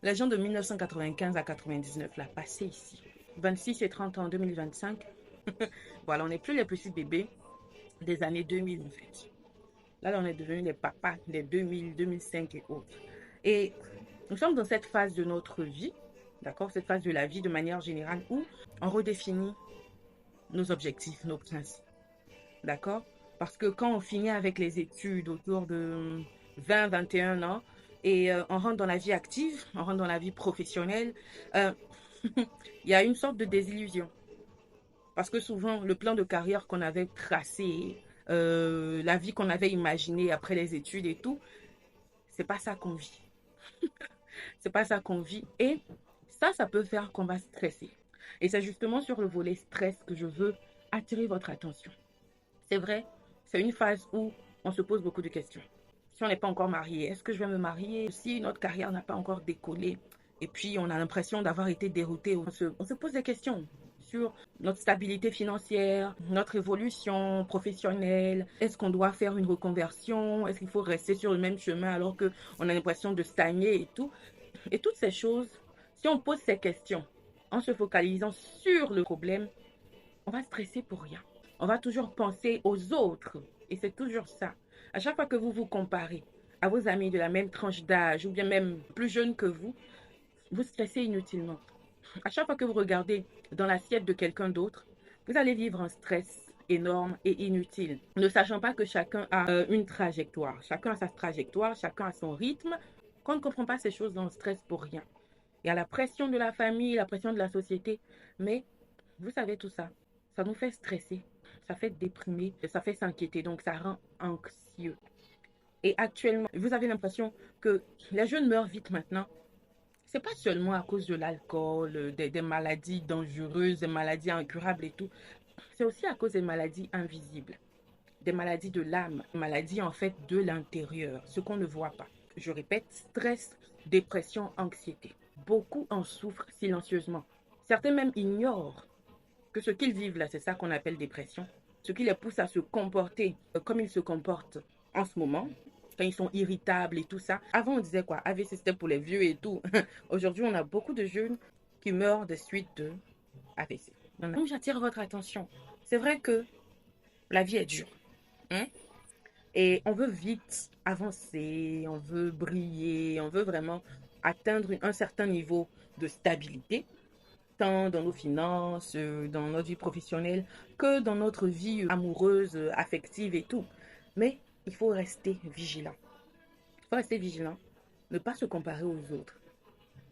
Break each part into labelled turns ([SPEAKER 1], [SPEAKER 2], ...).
[SPEAKER 1] Les gens de 1995 à 99, là, passé ici. 26 et 30 ans en 2025. Voilà, on n'est plus les petits bébés des années 2000 en fait. Là, on est devenus les papas des 2000, 2005 et autres. Et nous sommes dans cette phase de notre vie, d'accord, cette phase de la vie de manière générale où on redéfinit nos objectifs, nos principes, d'accord. Parce que quand on finit avec les études autour de 20, 21 ans et on rentre dans la vie active, on rentre dans la vie professionnelle, euh, il y a une sorte de désillusion. Parce que souvent, le plan de carrière qu'on avait tracé, la vie qu'on avait imaginée après les études et tout, c'est pas ça qu'on vit. C'est pas ça qu'on vit. Et ça peut faire qu'on va stresser. Et c'est justement sur le volet stress que je veux attirer votre attention. C'est vrai, c'est une phase où on se pose beaucoup de questions. Si on n'est pas encore marié, est-ce que je vais me marier? Si notre carrière n'a pas encore décollé et puis on a l'impression d'avoir été dérouté, on se pose des questions sur notre stabilité financière, notre évolution professionnelle. Est-ce qu'on doit faire une reconversion? Est-ce qu'il faut rester sur le même chemin alors qu'on a l'impression de stagner et tout? Et toutes ces choses, si on pose ces questions en se focalisant sur le problème, on va stresser pour rien. On va toujours penser aux autres. Et c'est toujours ça. À chaque fois que vous vous comparez à vos amis de la même tranche d'âge ou bien même plus jeunes que vous stressez inutilement. À chaque fois que vous regardez dans l'assiette de quelqu'un d'autre, vous allez vivre un stress énorme et inutile, ne sachant pas que chacun a une trajectoire. Chacun a sa trajectoire, chacun a son rythme. Quand on ne comprend pas ces choses, on stresse pour rien. Il y a la pression de la famille, la pression de la société, mais vous savez tout ça. Ça nous fait stresser, ça fait déprimer, ça fait s'inquiéter, donc ça rend anxieux. Et actuellement, vous avez l'impression que les jeunes meurent vite maintenant. C'est pas seulement à cause de l'alcool, des maladies dangereuses, des maladies incurables et tout. C'est aussi à cause des maladies invisibles, des maladies de l'âme, des maladies en fait de l'intérieur, ce qu'on ne voit pas. Je répète, stress, dépression, anxiété. Beaucoup en souffrent silencieusement. Certains même ignorent que ce qu'ils vivent là, c'est ça qu'on appelle dépression. Ce qui les pousse à se comporter comme ils se comportent en ce moment, quand ils sont irritables et tout ça. Avant, on disait quoi? AVC, c'était pour les vieux et tout. Aujourd'hui, on a beaucoup de jeunes qui meurent des suites de AVC. Donc, j'attire votre attention. C'est vrai que la vie est dure, hein? Et on veut vite avancer, on veut briller, on veut vraiment atteindre un certain niveau de stabilité, tant dans nos finances, dans notre vie professionnelle, que dans notre vie amoureuse, affective et tout. Mais il faut rester vigilant. Il faut rester vigilant, ne pas se comparer aux autres.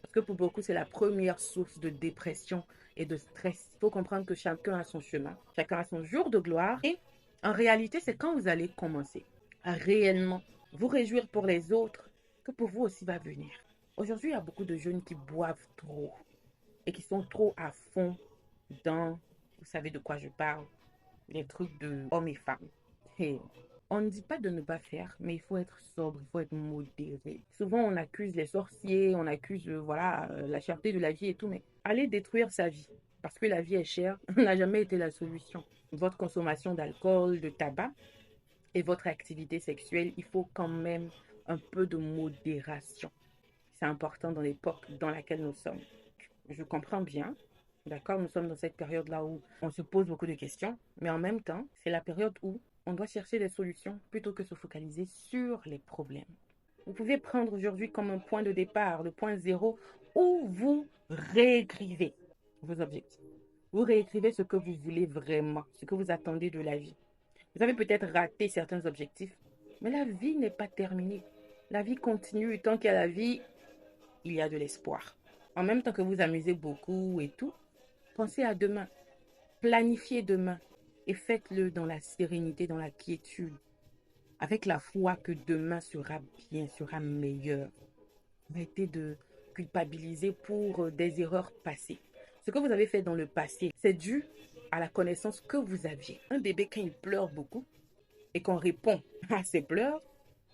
[SPEAKER 1] Parce que pour beaucoup, c'est la première source de dépression et de stress. Il faut comprendre que chacun a son chemin, chacun a son jour de gloire. Et en réalité, c'est quand vous allez commencer à réellement vous réjouir pour les autres que pour vous aussi va venir. Aujourd'hui, il y a beaucoup de jeunes qui boivent trop et qui sont trop à fond dans, vous savez de quoi je parle, les trucs de hommes et femmes. Et on ne dit pas de ne pas faire, mais il faut être sobre, il faut être modéré. Souvent, on accuse les sorciers, on accuse voilà, la cherté de la vie et tout, mais allez détruire sa vie, parce que la vie est chère, n'a jamais été la solution. Votre consommation d'alcool, de tabac et votre activité sexuelle, il faut quand même un peu de modération. C'est important dans l'époque dans laquelle nous sommes. Je comprends bien. D'accord, nous sommes dans cette période-là où on se pose beaucoup de questions, mais en même temps, c'est la période où on doit chercher des solutions plutôt que se focaliser sur les problèmes. Vous pouvez prendre aujourd'hui comme un point de départ, le point zéro, où vous réécrivez vos objectifs. Vous réécrivez ce que vous voulez vraiment, ce que vous attendez de la vie. Vous avez peut-être raté certains objectifs, mais la vie n'est pas terminée. La vie continue. Tant qu'il y a la vie, il y a de l'espoir. En même temps que vous amusez beaucoup et tout, pensez à demain. Planifiez demain et faites-le dans la sérénité, dans la quiétude, avec la foi que demain sera bien, sera meilleur. Arrêtez de culpabiliser pour des erreurs passées. Ce que vous avez fait dans le passé, c'est dû à la connaissance que vous aviez. Un bébé, quand il pleure beaucoup et qu'on répond à ses pleurs,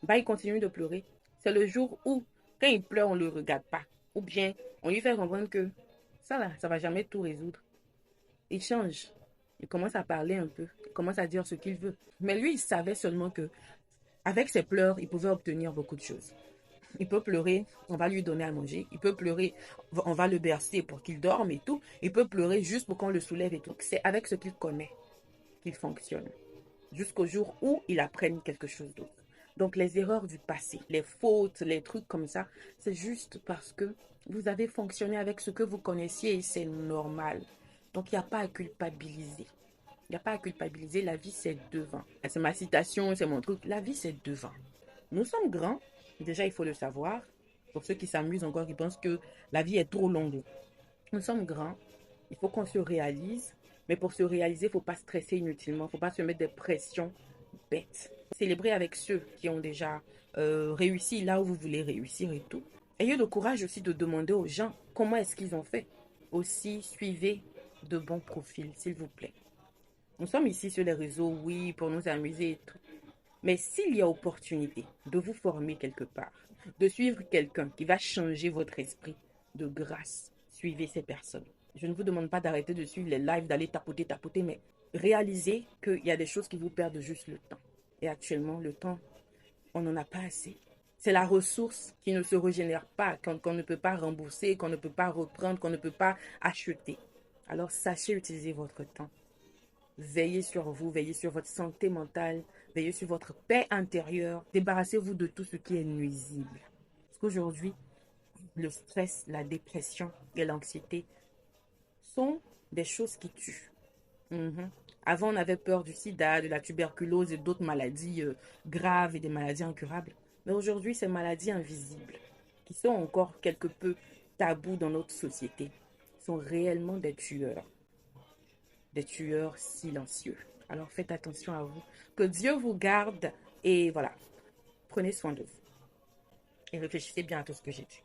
[SPEAKER 1] bah, il continue de pleurer. C'est le jour où, quand il pleure, on ne le regarde pas. Ou bien, on lui fait comprendre que ça, là, ça ne va jamais tout résoudre. Il change. Il commence à parler un peu. Il commence à dire ce qu'il veut. Mais lui, il savait seulement que avec ses pleurs, il pouvait obtenir beaucoup de choses. Il peut pleurer, on va lui donner à manger. Il peut pleurer, on va le bercer pour qu'il dorme et tout. Il peut pleurer juste pour qu'on le soulève et tout. C'est avec ce qu'il connaît qu'il fonctionne. Jusqu'au jour où il apprenne quelque chose d'autre. Donc les erreurs du passé, les fautes, les trucs comme ça, c'est juste parce que vous avez fonctionné avec ce que vous connaissiez et c'est normal. Donc il n'y a pas à culpabiliser. Il n'y a pas à culpabiliser, la vie c'est devant. C'est ma citation, c'est mon truc. La vie c'est devant. Nous sommes grands, déjà il faut le savoir. Pour ceux qui s'amusent encore, qui pensent que la vie est trop longue. Nous sommes grands, il faut qu'on se réalise. Mais pour se réaliser, il ne faut pas stresser inutilement, il ne faut pas se mettre des pressions bêtes. Célébrez avec ceux qui ont déjà réussi là où vous voulez réussir et tout. Ayez le courage aussi de demander aux gens comment est-ce qu'ils ont fait. Aussi, suivez de bons profils, s'il vous plaît. Nous sommes ici sur les réseaux, oui, pour nous amuser et tout. Mais s'il y a opportunité de vous former quelque part, de suivre quelqu'un qui va changer votre esprit, de grâce, suivez ces personnes. Je ne vous demande pas d'arrêter de suivre les lives, d'aller tapoter, tapoter, mais réalisez qu'il y a des choses qui vous perdent juste le temps. Et actuellement, le temps, on n'en a pas assez. C'est la ressource qui ne se régénère pas, qu'on ne peut pas rembourser, qu'on ne peut pas reprendre, qu'on ne peut pas acheter. Alors sachez utiliser votre temps. Veillez sur vous, veillez sur votre santé mentale, veillez sur votre paix intérieure. Débarrassez-vous de tout ce qui est nuisible. Parce qu'aujourd'hui, le stress, la dépression et l'anxiété sont des choses qui tuent. Mhm. Avant, on avait peur du sida, de la tuberculose et d'autres maladies graves et des maladies incurables. Mais aujourd'hui, ces maladies invisibles, qui sont encore quelque peu tabous dans notre société, sont réellement des tueurs silencieux. Alors faites attention à vous. Que Dieu vous garde et voilà, prenez soin de vous. Et réfléchissez bien à tout ce que j'ai dit.